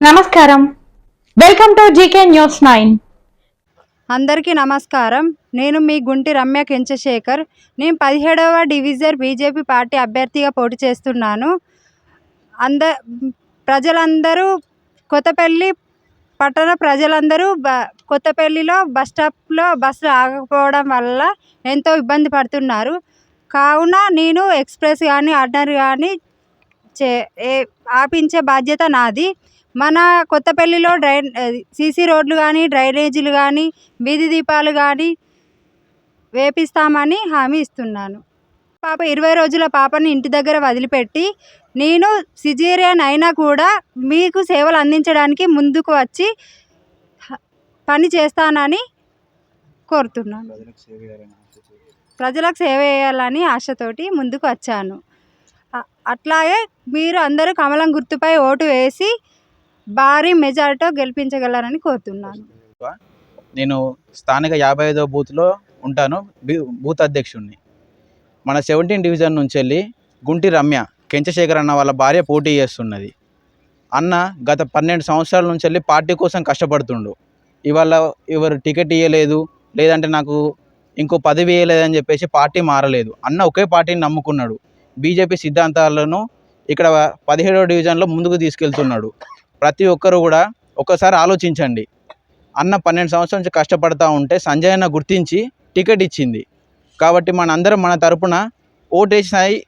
నమస్కారం. Welcome to GK news 9. అందరికీ నమస్కారం. నేను మీ గుంటి రమ్య కెంచశేఖర్. నేను 17వ డివిజన్ బీజేపీ పార్టీ అభ్యర్థిగా పోటీ చేస్తున్నాను. ప్రజలందరూ కొత్తపల్లి పట్టణ ప్రజలందరూ కొత్తపల్లిలో బస్ స్టాప్లో బస్సులు ఆగకపోవడం వల్ల ఎంతో ఇబ్బంది పడుతున్నారు. కావున నేను ఎక్స్ప్రెస్ కానీ ఆర్డినరీ కానీ ఆపించే బాధ్యత నాది. మన కొత్తపల్లిలో సీసీ రోడ్లు కానీ డ్రైనేజీలు కానీ వీధి దీపాలు కానీ వేపిస్తామని హామీ ఇస్తున్నాను. 20 రోజుల పాపని ఇంటి దగ్గర వదిలిపెట్టి నేను సిజేరియన్ అయినా కూడా మీకు సేవలు అందించడానికి ముందుకు వచ్చి పని చేస్తానని కోరుతున్నాను. ప్రజలకు సేవ చేయాలని ఆశతోటి ముందుకు వచ్చాను. అట్లాగే మీరు అందరూ కమలం గుర్తుపై ఓటు వేసి భారీ మెజారిటీతో గెలిపించగలరని కోరుతున్నాను. నేను స్థానిక 55వ బూత్లో ఉంటాను, బూత్ అధ్యక్షుడిని. మన 17 డివిజన్ నుంచి వెళ్ళి గుంటి రమ్య కెంచశేఖర్ అన్న వాళ్ళ భార్య పోటీ చేస్తున్నది. అన్న గత 12 సంవత్సరాల నుంచి వెళ్ళి పార్టీ కోసం కష్టపడుతుండు. ఇవాళ ఎవరు టికెట్ ఇవ్వలేదు, లేదంటే నాకు ఇంకో పదవి ఇవ్వలేదని చెప్పేసి పార్టీ మారలేదు. అన్న ఒకే పార్టీని నమ్ముకున్నాడు. బీజేపీ సిద్ధాంతాలను ఇక్కడ 17వ డివిజన్లో ముందుకు తీసుకెళ్తున్నాడు. ప్రతి ఒక్కరు కూడా ఒక్కసారి ఆలోచించండి. అన్న 12 సంవత్సరాల నుంచి కష్టపడతా ఉంటే సంజయ్ అన్న గుర్తించి టికెట్ ఇచ్చింది. కాబట్టి మనందరం మన తరపున ఓటేసి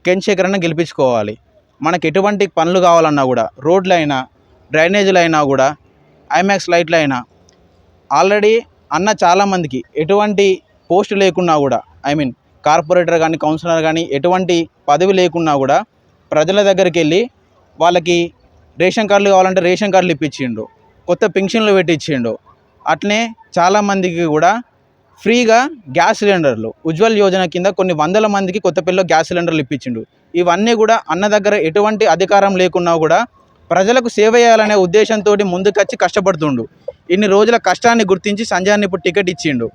కెంచశేఖర్ అన్న గెలిపించుకోవాలి. మనకు ఎటువంటి పనులు కావాలన్నా కూడా, రోడ్లైనా డ్రైనేజీలు అయినా కూడా, ఐమాక్స్ లైట్లు అయినా, ఆల్రెడీ అన్న చాలామందికి ఎటువంటి పోస్ట్ లేకున్నా కూడా, కార్పొరేటర్ కానీ కౌన్సిలర్ కానీ ఎటువంటి పదవి లేకున్నా కూడా ప్రజల దగ్గరికి వెళ్ళి వాళ్ళకి రేషన్ కార్డులు కావాలంటే రేషన్ కార్డులు ఇప్పించిండు, కొత్త పెన్షన్లు పెట్టించిండు. అట్లనే చాలామందికి కూడా ఫ్రీగా గ్యాస్ సిలిండర్లు ఉజ్వల్ యోజన కింద కొన్ని వందల మందికి కొత్తపల్లిలో గ్యాస్ సిలిండర్లు ఇప్పించిండు. ఇవన్నీ కూడా అన్న దగ్గర ఎటువంటి అధికారం లేకున్నా కూడా ప్రజలకు సేవ చేయాలనే ఉద్దేశంతో ముందుకొచ్చి కష్టపడుతుండు. ఇన్ని రోజుల కష్టాన్ని గుర్తించి సంజయాన్ని ఇప్పుడు టికెట్ ఇచ్చిండు.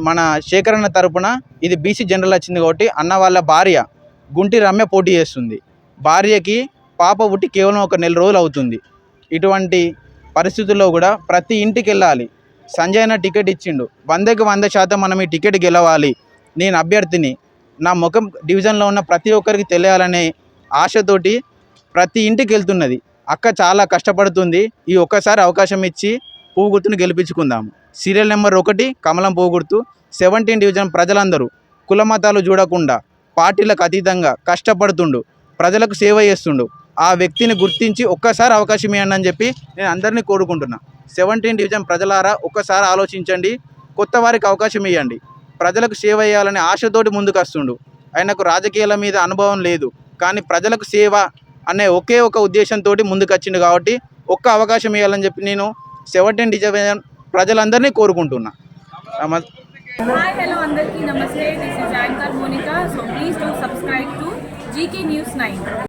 మన శేఖర్ అన్న తరపున ఇది బీసీ జనరల్ వచ్చింది కాబట్టి అన్న వాళ్ళ భార్య గుంటి రమ్య పోటీ చేస్తుంది. భార్యకి పాప పుట్టి కేవలం 1 నెల రోజులు అవుతుంది. ఇటువంటి పరిస్థితుల్లో కూడా ప్రతి ఇంటికి వెళ్ళాలి. సంజయ్ అన్న టికెట్ ఇచ్చిండు. 100కి 100% మనం ఈ టికెట్ గెలవాలి, నేను అభ్యర్థిని, నా ముఖం డివిజన్లో ఉన్న ప్రతి ఒక్కరికి తెలియాలనే ఆశతోటి ప్రతి ఇంటికి వెళ్తున్నది. అక్క చాలా కష్టపడుతుంది. ఈ ఒక్కసారి అవకాశం ఇచ్చి పువ్వు గుర్తును గెలిపించుకుందాము. సీరియల్ నెంబర్ 1 కమలం పువ్వు గుర్తు. 17 డివిజన్ ప్రజలందరూ కుల మతాలు చూడకుండా పార్టీలకు అతీతంగా కష్టపడుతుండు, ప్రజలకు సేవ చేస్తుండు. ఆ వ్యక్తిని గుర్తించి ఒక్కసారి అవకాశం ఇవ్వండి అని చెప్పి నేను అందరినీ కోరుకుంటున్నా. 17 డివిజన్ ప్రజలారా ఒక్కసారి ఆలోచించండి, కొత్త వారికి అవకాశం ఇవ్వండి. ప్రజలకు సేవ చేయాలనే ఆశతోటి ముందుకు వస్తుండు. ఆయనకు రాజకీయాల మీద అనుభవం లేదు, కానీ ప్రజలకు సేవ అనే ఒకే ఒక ఉద్దేశంతో ముందుకు వచ్చిండు. కాబట్టి ఒక్క అవకాశం ఇవ్వాలని చెప్పి నేను 17 డివిజన్ ప్రజలందరినీ కోరుకుంటున్నా. Hi, hello, అందరికీ నమస్తే. This is Anchor Monica. So please do subscribe to GK News 9.